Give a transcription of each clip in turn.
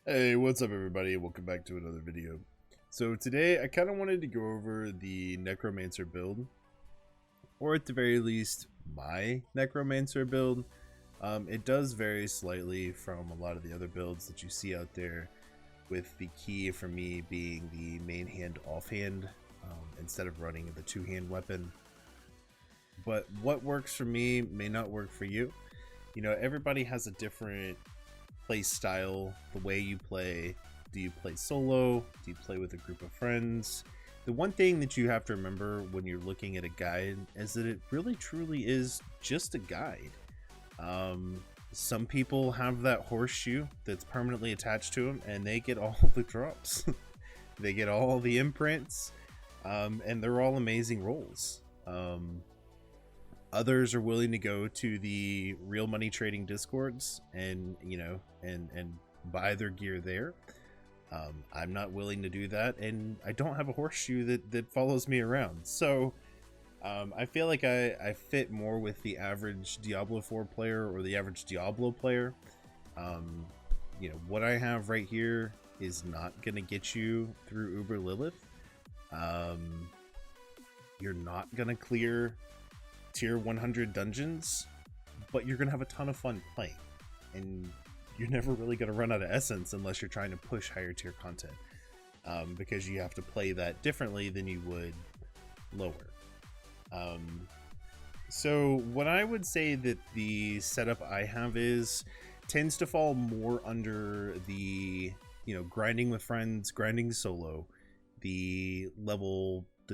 Hey, what's up everybody? Welcome back to another video. So today I kind of wanted to go over the Necromancer build, or at the very least my Necromancer build. It does vary slightly from a lot of the other builds that you see out there, with the key for me being the main hand offhand instead of running the two-hand weapon. But what works for me may not work for you. You know, everybody has a different play style, the way you play. Do you play solo? Do you play with a group of friends? The one thing that you have to remember when you're looking at a guide is that it really truly is just a guide. Some people have that horseshoe that's permanently attached to them and they get all the drops. They get all the imprints, and they're all amazing rolls. Others are willing to go to the real money trading discords and and buy their gear there. I'm not willing to do that, and I don't have a horseshoe that follows me around. So I feel like I fit more with the average Diablo 4 player or the average Diablo player. What I have right here is not gonna get you through Uber Lilith. You're not gonna clear tier 100 dungeons, but you're gonna have a ton of fun playing, and you're never really gonna run out of essence unless you're trying to push higher tier content, because you have to play that differently than you would lower. So what I would say that the setup I have tends to fall more under the grinding with friends, grinding solo, the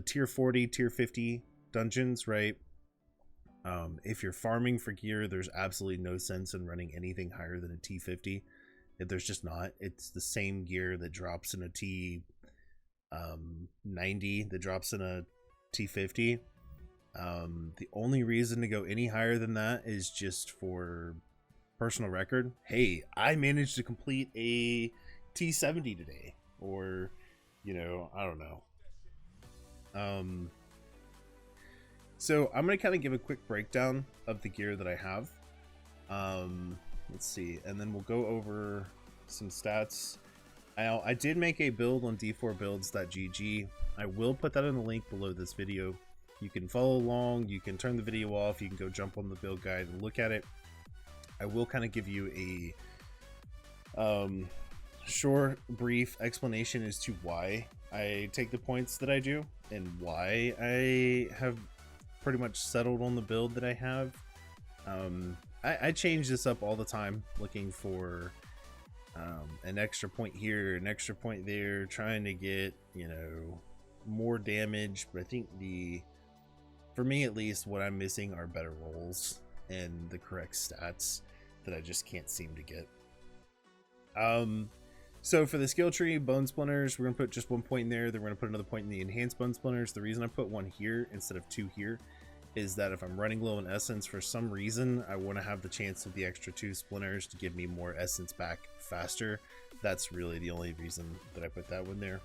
tier 40, tier 50 dungeons, right? If you're farming for gear, there's absolutely no sense in running anything higher than a T50. There's just not. It's the same gear that drops in a T90 that drops in a T50. The only reason to go any higher than that is just for personal record. Hey, I managed to complete a T70 today, or I don't know. So I'm going to kind of give a quick breakdown of the gear that I have. Let's see, and then we'll go over some stats. I did make a build on d4builds.gg. I will put that in the link below this video. You can follow along, you can turn the video off, you can go jump on the build guide and look at it. I will kind of give you a short, brief explanation as to why I take the points that I do and why I have pretty much settled on the build that I have. I change this up all the time, looking for an extra point here, an extra point there, trying to get more damage. But I think for me at least, what I'm missing are better rolls and the correct stats that I just can't seem to get. So for the skill tree, bone splinters, we're gonna put just 1 point in there. Then we're gonna put another point in the enhanced bone splinters. The reason I put 1 here instead of 2 here is that if I'm running low in essence for some reason, I want to have the chance of the extra 2 splinters to give me more essence back faster. That's really the only reason that I put that one there.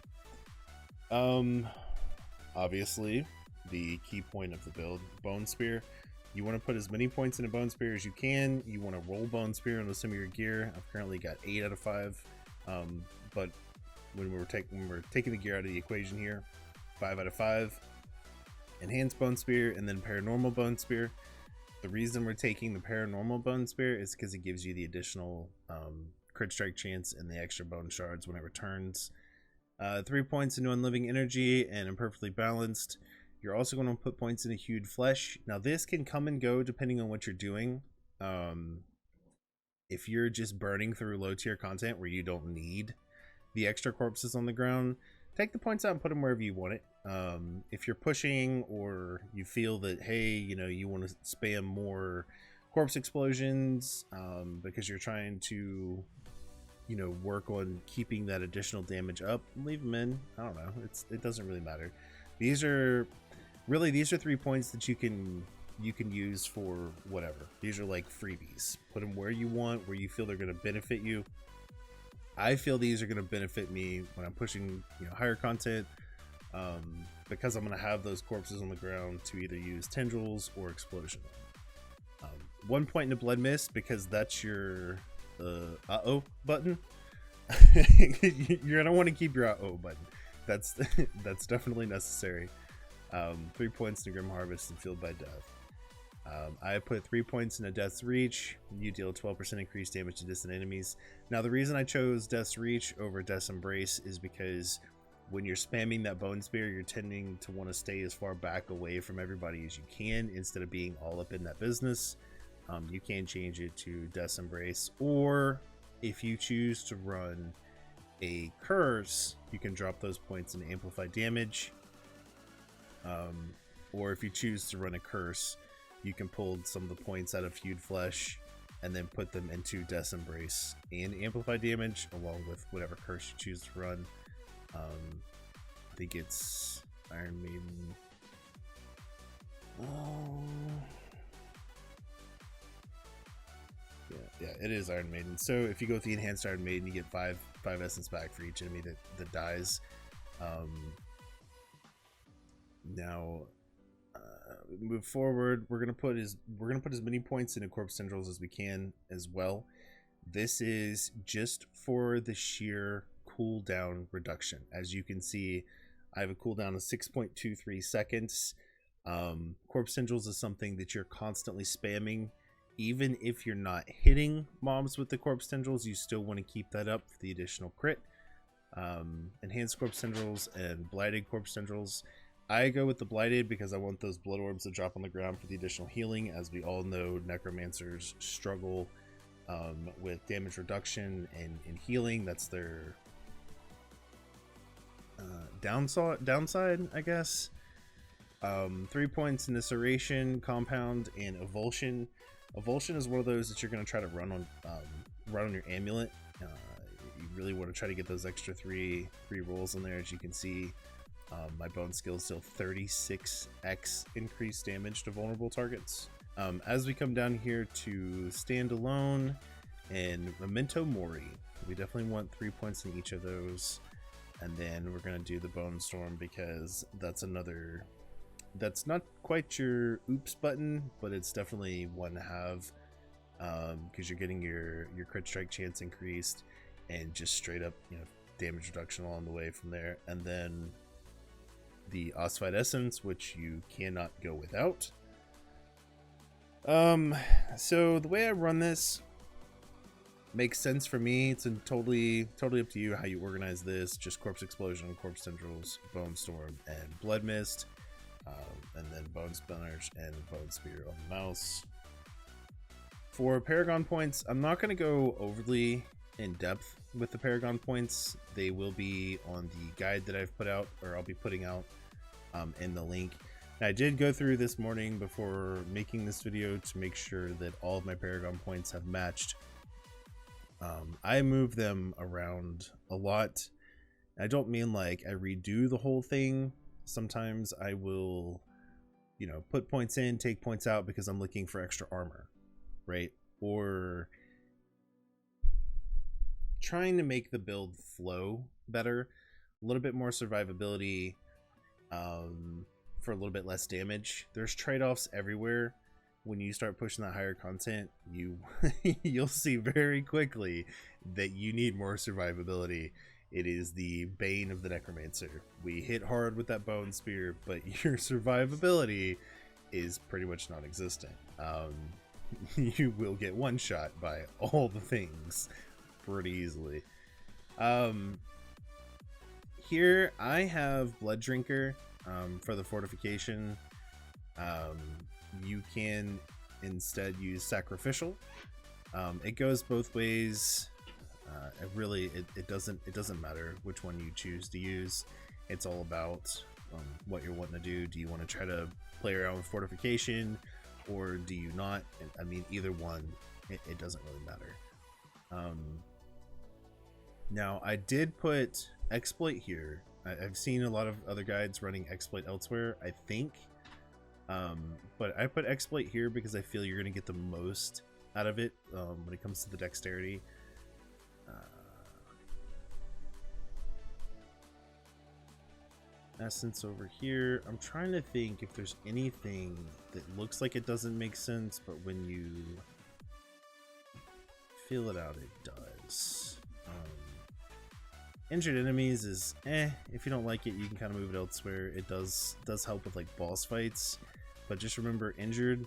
Obviously, the key point of the build, Bone Spear. You want to put as many points in a Bone Spear as you can. You want to roll Bone Spear into some of your gear. I've currently got 8 out of 5. But when we're taking the gear out of the equation here, 5 out of 5. Enhanced Bone Spear and then Paranormal Bone Spear. The reason we're taking the Paranormal Bone Spear is because it gives you the additional crit strike chance and the extra bone shards when it returns. 3 points into Unliving Energy and Imperfectly Balanced. You're also going to put points into Hewed Flesh. Now this can come and go depending on what you're doing. If you're just burning through low tier content where you don't need the extra corpses on the ground, take the points out and put them wherever you want it. If you're pushing, or you feel that, hey, you want to spam more corpse explosions because you're trying to work on keeping that additional damage up, leave them in. I don't know, it doesn't really matter. These are 3 points that you can use for whatever. These are like freebies. Put them where you want, where you feel they're going to benefit you. I feel these are going to benefit me when I'm pushing higher content, because I'm going to have those corpses on the ground to either use tendrils or explosion. 1 point into Blood Mist, because that's your uh-oh button. You're gonna want to keep your O button. That's that's definitely necessary. 3 points in Grim Harvest and Fueled by Death. I put 3 points in a Death's Reach. You deal 12% increased damage to distant enemies. Now, the reason I chose Death's Reach over Death's Embrace is because when you're spamming that Bone Spear, you're tending to want to stay as far back away from everybody as you can instead of being all up in that business. You can change it to Death's Embrace, or if you choose to run a Curse, you can drop those points into Amplified Damage. Or if you choose to run a Curse, you can pull some of the points out of Feud Flesh and then put them into Death's Embrace and Amplified Damage, along with whatever Curse you choose to run. I think it's Iron Maiden. Yeah, it is Iron Maiden. So if you go with the Enhanced Iron Maiden, you get 5 essence back for each enemy that dies. Now, move forward. We're gonna put as many points into Corpse Tendrils as we can as well. This is just for the sheer cooldown reduction. As you can see, I have a cooldown of 6.23 seconds. Corpse Tendrils is something that you're constantly spamming. Even if you're not hitting mobs with the Corpse Tendrils, you still want to keep that up for the additional crit. Enhanced Corpse Tendrils and Blighted Corpse Tendrils. I go with the Blighted because I want those blood orbs to drop on the ground for the additional healing. As we all know, Necromancers struggle with damage reduction and healing. That's their downside, I guess. 3 points in Evisceration, Compound, and Avulsion. Avulsion is one of those that you're going to try to run on your amulet. You really want to try to get those extra three rolls in there. As you can see, my bone skill is still 36x increased damage to vulnerable targets. As we come down here to Standalone and Memento Mori, we definitely want 3 points in each of those. And then we're going to do the Bone Storm because that's not quite your oops button, but it's definitely one to have, because you're getting your crit strike chance increased and just straight up, damage reduction along the way from there. And then the Ossified Essence, which you cannot go without. So the way I run this makes sense for me. It's totally up to you how you organize this. Just Corpse Explosion, Corpse Tendrils, Bone Storm, and Blood Mist. And then Bone Spinners and Bone Spear on the mouse. For Paragon points, I'm not going to go overly in depth with the Paragon points. They will be on the guide that I've put out, or I'll be putting out in the link. Now, I did go through this morning before making this video to make sure that all of my Paragon points have matched. I move them around a lot. I don't mean like I redo the whole thing. Sometimes I will, put points in, take points out because I'm looking for extra armor, right? Or trying to make the build flow better, a little bit more survivability, for a little bit less damage. There's trade-offs everywhere. When you start pushing that higher content, you'll see very quickly that you need more survivability. It is the bane of the Necromancer. We hit hard with that Bone Spear, but your survivability is pretty much non-existent. You will get one shot by all the things pretty easily. Here I have Blood Drinker for the fortification. You can instead use Sacrificial. It goes both ways. It doesn't matter which one you choose to use. It's all about what you're wanting to do. Do you want to try to play around with fortification, or do you not? I mean, either one, it doesn't really matter. Now, I did put Exploit here. I've seen a lot of other guides running Exploit elsewhere, I think. But I put Exploit here because I feel you're going to get the most out of it when it comes to the dexterity. Essence over here. I'm trying to think if there's anything that looks like it doesn't make sense, but when you feel it out, it does. Injured enemies is if you don't like it, you can kind of move it elsewhere. It does help with like boss fights, but just remember injured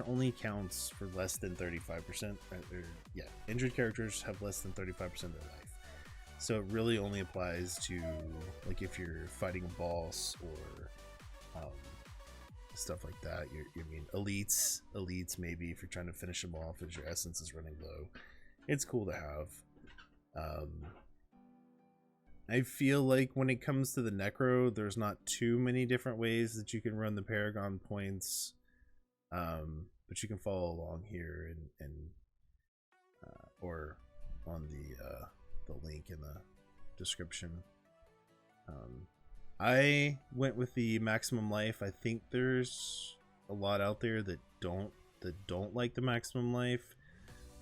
only counts for less than 35%. Yeah, injured characters have less than 35% of their life. So it really only applies to like if you're fighting a boss or stuff like that. You mean elites maybe if you're trying to finish them off as your essence is running low. It's cool to have. I feel like when it comes to the Necro, there's not too many different ways that you can run the Paragon points, but you can follow along here and or on the link in the description. I went with the maximum life. I think there's a lot out there that don't like the maximum life.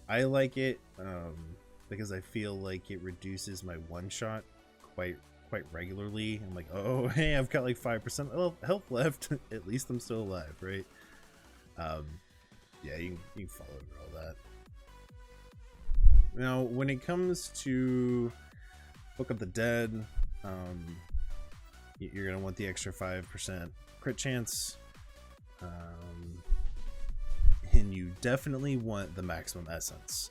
I like it because I feel like it reduces my one shot quite regularly. I'm like, oh hey, I've got like 5% health left. At least I'm still alive, right? Yeah, you can follow over all that. Now when it comes to Book of the Dead, you're gonna want the extra 5% crit chance, and you definitely want the maximum essence.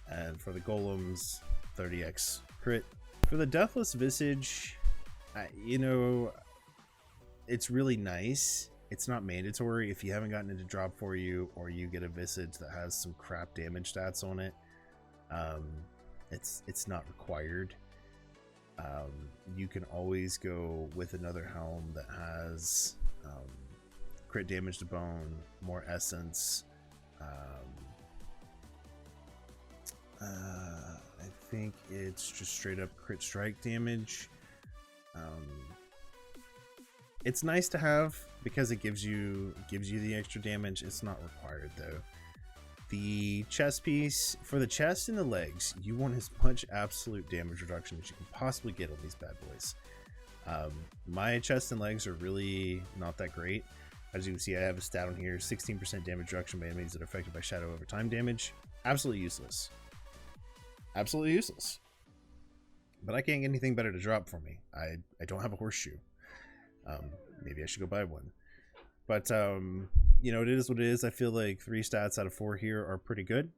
And for the golems, 30x crit. For the Deathless Visage, you know, it's really nice. It's not mandatory if you haven't gotten it to drop for you, or you get a Visage that has some crap damage stats on it. It's not required. You can always go with another helm that has crit damage to bone, more essence. I think it's just straight up crit strike damage. It's nice to have because it gives you the extra damage. It's not required though. The chest piece, for the chest and the legs, you want as much absolute damage reduction as you can possibly get on these bad boys. My chest and legs are really not that great. As you can see, I have a stat on here, 16% damage reduction by enemies that are affected by shadow over time damage. Absolutely useless. Absolutely useless. But I can't get anything better to drop for me. I don't have a horseshoe. Maybe I should go buy one. But you know, it is what it is. I feel like 3 stats out of 4 here are pretty good.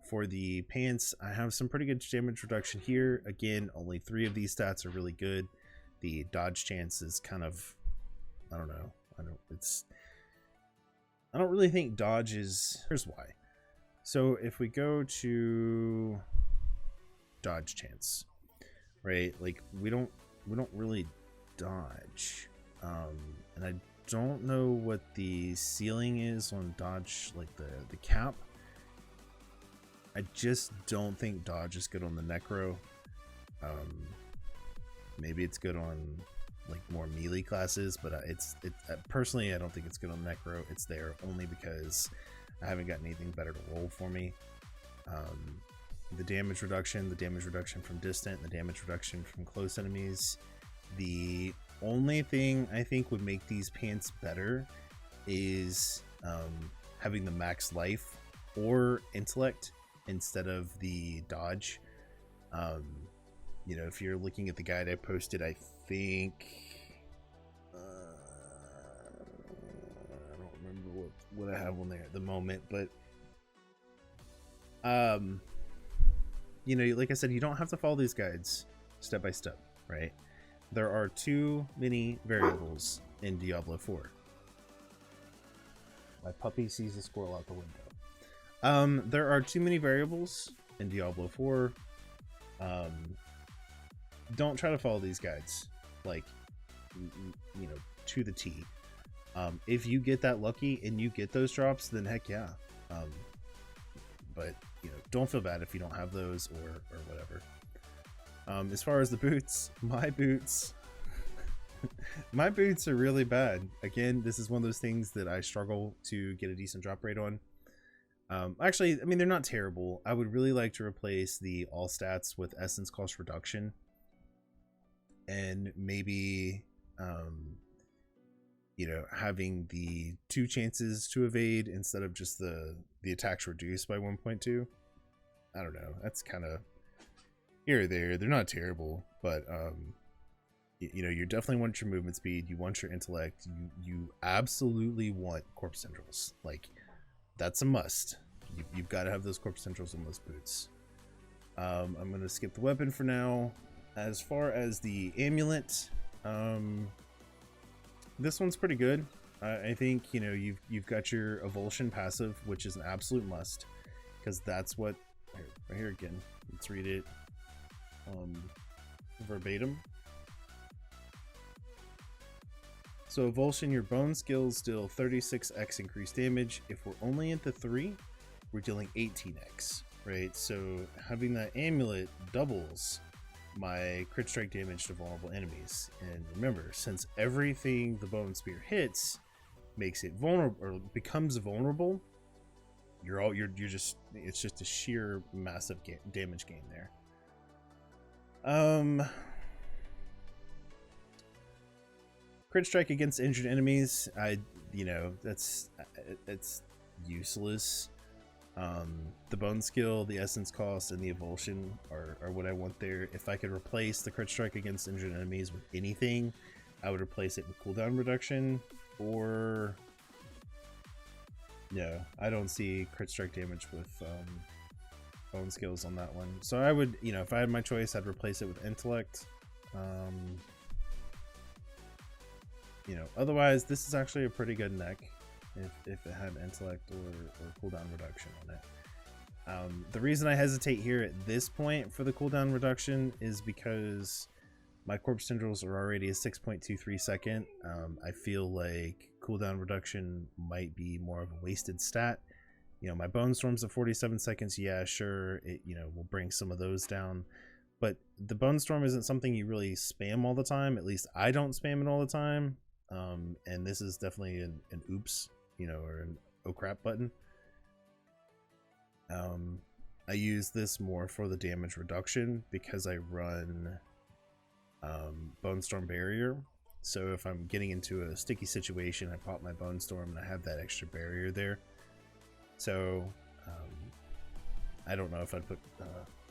For the pants, I have some pretty good damage reduction here. Again, only 3 of these stats are really good. The dodge chance is kind of, I don't know. I don't really think dodge is. Here's why. So if we go to dodge chance, right? Like we don't really dodge, and I don't know what the ceiling is on dodge, like the cap. I just don't think dodge is good on the Necro. Maybe it's good on like more melee classes, but personally I don't think it's good on Necro. It's there only because I haven't gotten anything better to roll for me. The damage reduction from distant, the damage reduction from close enemies. The only thing I think would make these pants better is having the max life or intellect instead of the dodge. You know, if you're looking at the guide I posted, I think I don't remember what I have on there at the moment, but you know, like I said, you don't have to follow these guides step by step, right? There are too many variables in Diablo 4. My puppy sees a squirrel out the window. There are too many variables in Diablo 4. Don't try to follow these guides, like, you know, to the T. If you get that lucky and you get those drops, then heck yeah. But, you know, don't feel bad if you don't have those or whatever. As far as the boots, my boots are really bad. Again, this is one of those things that I struggle to get a decent drop rate on. Actually, I mean, they're not terrible. I would really like to replace the all stats with essence cost reduction, and maybe you know, having the 2 chances to evade instead of just the attacks reduced by 1.2. I don't know. That's kind of here or there. They're not terrible, but you know, you definitely want your movement speed. You want your intellect. You absolutely want corpse tendrils. Like, that's a must. You've got to have those corpse tendrils on those boots. I'm gonna skip the weapon for now. As far as the amulet, this one's pretty good. I think, you know, you've got your Avulsion passive, which is an absolute must, because that's what right here again. Let's read it verbatim. So Avulsion, your bone skills deal 36x increased damage. If we're only at the 3, we're dealing 18x, right? So having that amulet doubles my crit strike damage to vulnerable enemies. And remember, since everything the Bone Spear hits makes it vulnerable or becomes vulnerable, you're just, it's just a sheer massive damage gain there. Crit strike against injured enemies, you know, that's useless. The bone skill, the essence cost, and the avulsion are what I want there. If I could replace the crit strike against injured enemies with anything, I would replace it with cooldown reduction, or no, I don't see crit strike damage with bone skills on that one. So I would, you know, if I had my choice, I'd replace it with intellect. You know, otherwise this is actually a pretty good neck if it had intellect or cooldown reduction on it. The reason I hesitate here at this point for the cooldown reduction is because my corpse tendrils are already a 6.23 second. I feel like cooldown reduction might be more of a wasted stat. You know, my bone storm's at 47 seconds. Yeah, sure, it, you know, will bring some of those down, but the bone storm isn't something you really spam all the time. At least I don't spam it all the time. And this is definitely an oops, you know, or an oh crap button. I use this more for the damage reduction because I run Bone Storm Barrier. So if I'm getting into a sticky situation, I pop my Bone Storm and I have that extra barrier there. So I don't know if I'd put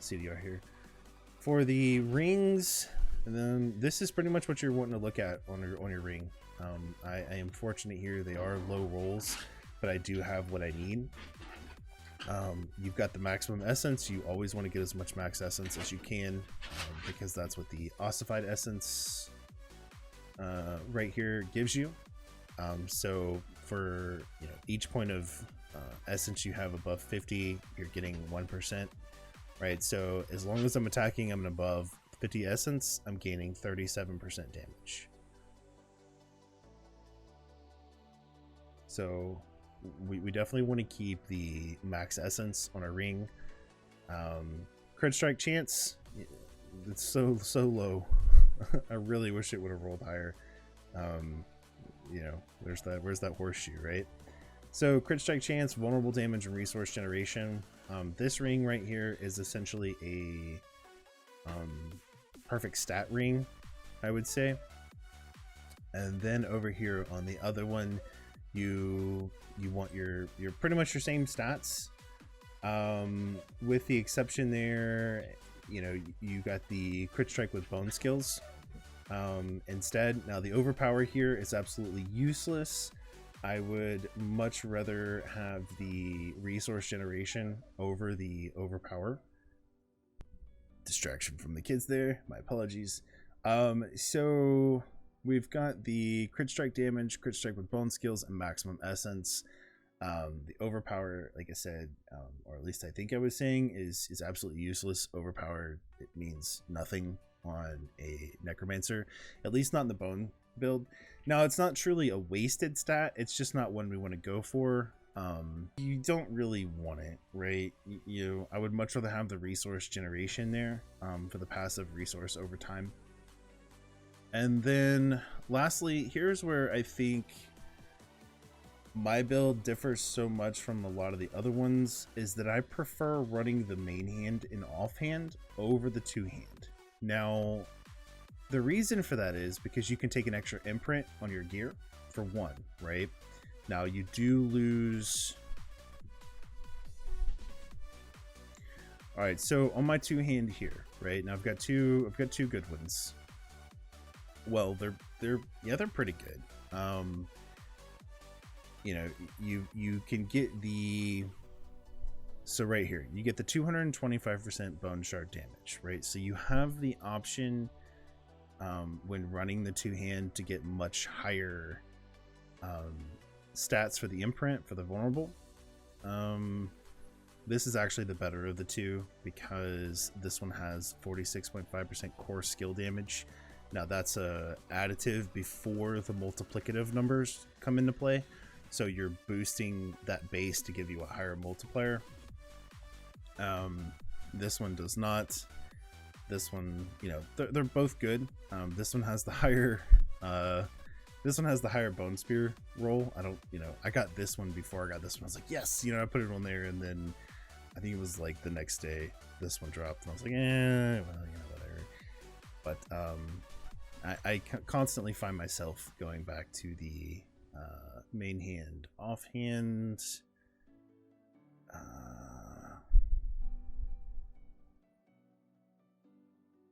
CDR here. For the rings, and then this is pretty much what you're wanting to look at on your ring. I am fortunate here. They are low rolls, but I do have what I need. You've got the maximum essence. You always want to get as much max essence as you can, because that's what the ossified essence right here gives you. So for, you know, each point of essence you have above 50, you're getting 1%, right? So as long as I'm attacking, I'm above 50 essence, I'm gaining 37% damage. So we definitely want to keep the max essence on our ring. Crit strike chance, it's so low. I really wish it would have rolled higher. You know, where's that horseshoe, right? So crit strike chance, vulnerable damage, and resource generation. This ring right here is essentially a perfect stat ring, I would say. And then over here on the other one, you want your pretty much your same stats, with the exception there, you know, you got the crit strike with bone skills instead. Now the overpower here is absolutely useless. I would much rather have the resource generation over the overpower. Distraction from the kids there, my apologies. So we've got the crit strike damage, crit strike with bone skills, and maximum essence. The overpower, like I said, or at least I think I was saying, is absolutely useless. Overpower, it means nothing on a necromancer, at least not in the bone build. Now, it's not truly a wasted stat, it's just not one we want to go for. You don't really want it, right? I would much rather have the resource generation there, for the passive resource over time. And then lastly, here's where I think my build differs so much from a lot of the other ones, is that I prefer running the main hand in offhand over the two hand. Now, the reason for that is because you can take an extra imprint on your gear, for one, right? Now you do lose All right, so on my two hand here, right now I've got two good ones. Well, they're pretty good. You know, you can get the, so right here you get the 225% bone shard damage, right? So you have the option when running the two hand to get much higher stats for the imprint for the vulnerable. This is actually the better of the two because this one has 46.5% core skill damage. Now that's a additive before the multiplicative numbers come into play, so you're boosting that base to give you a higher multiplier. This one does not. This one, you know, they're both good. This one has the higher bone spear roll. I don't, you know, I got this one before I got this one. I was like, yes, you know, I put it on there, and then I think it was like the next day this one dropped, and I was like, well, you know, whatever. But I constantly find myself going back to the main hand, offhand.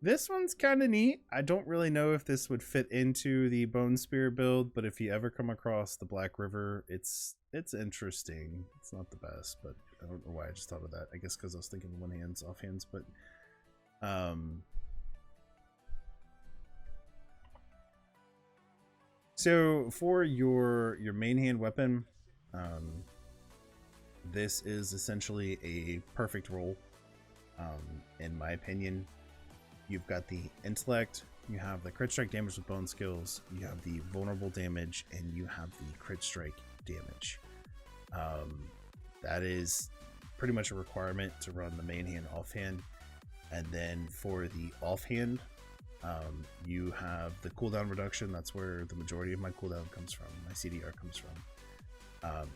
This one's kind of neat. I don't really know if this would fit into the Bone Spear build, but if you ever come across the Black River, it's interesting. It's not the best, but I don't know why I just thought of that. I guess because I was thinking one hands, off hands, but so for your main hand weapon, this is essentially a perfect roll, in my opinion. You've got the intellect, you have the crit strike damage with bone skills, you have the vulnerable damage, and you have the crit strike damage. That is pretty much a requirement to run the main hand offhand. And then for the offhand, you have the cooldown reduction. That's where the majority of my cooldown comes from, my CDR comes from.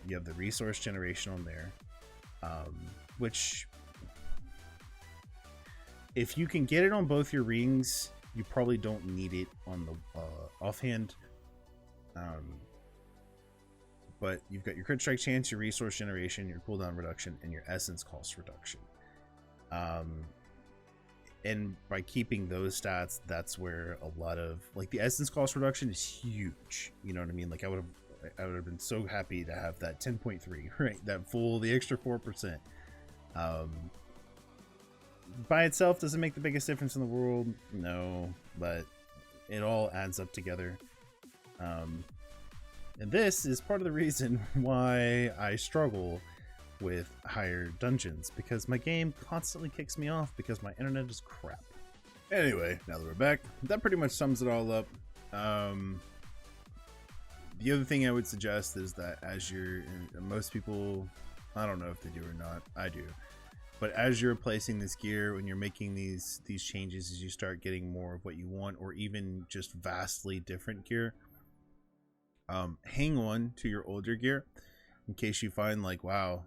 You have the resource generation on there, which, if you can get it on both your rings, you probably don't need it on the offhand. But you've got your crit strike chance, your resource generation, your cooldown reduction, and your essence cost reduction. And by keeping those stats, that's where a lot of, like, the essence cost reduction is huge. You know what I mean? Like, I would have been so happy to have that 10.3, right? That the extra 4%. By itself, does it make the biggest difference in the world? No, but it all adds up together. And this is part of the reason why I struggle with higher dungeons, because my game constantly kicks me off because my internet is crap. Anyway, now that we're back, that pretty much sums it all up. The other thing I would suggest is that as most people, I don't know if they do or not, I do, but as you're replacing this gear, when you're making these changes, as you start getting more of what you want, or even just vastly different gear, hang on to your older gear in case you find, like, wow,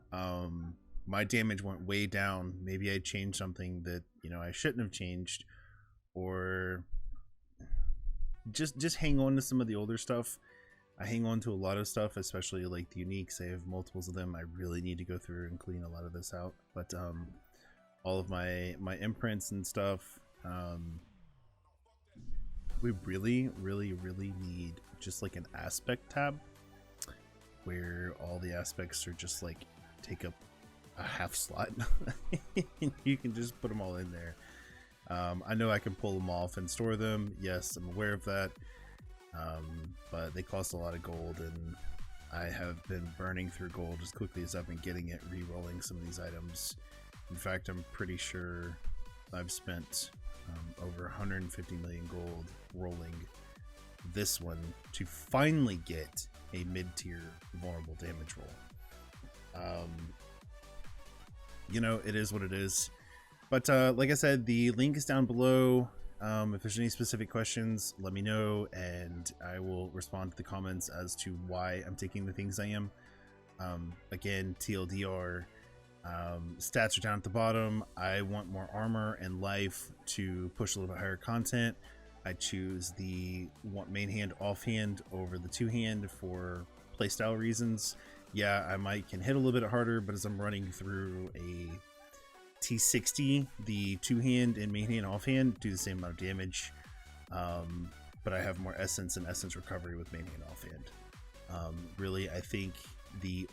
my damage went way down. Maybe I changed something that, you know, I shouldn't have changed, or just hang on to some of the older stuff. I hang on to a lot of stuff, especially like the uniques. I have multiples of them. I really need to go through and clean a lot of this out. But all of my imprints and stuff, we really need just like an aspect tab where all the aspects are just like take up a half slot. You can just put them all in there. I know I can pull them off and store them. Yes, I'm aware of that. But they cost a lot of gold, and I have been burning through gold as quickly as I've been getting it, re-rolling some of these items. In fact, I'm pretty sure I've spent over 150 million gold rolling this one to finally get a mid-tier vulnerable damage roll. You know, it is what it is. But like I said, the link is down below. If there's any specific questions, let me know, and I will respond to the comments as to why I'm taking the things I am. Again, TLDR, stats are down at the bottom. I want more armor and life to push a little bit higher content. I choose the main hand offhand over the two hand for playstyle reasons. Yeah, I can hit a little bit harder, but as I'm running through T60, the two-hand and main hand offhand do the same amount of damage, but I have more essence and essence recovery with main hand offhand. Really, I think the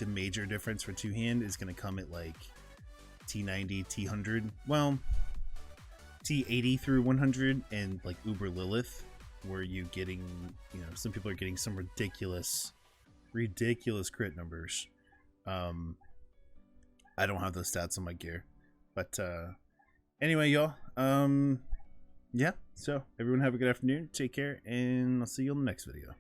major difference for two-hand is going to come at like T90, T100, well, T80 through 100, and like Uber Lilith, where you getting, you know, some people are getting some ridiculous crit numbers. I don't have those stats on my gear, but anyway, y'all, yeah, so everyone have a good afternoon, take care, and I'll see you on the next video.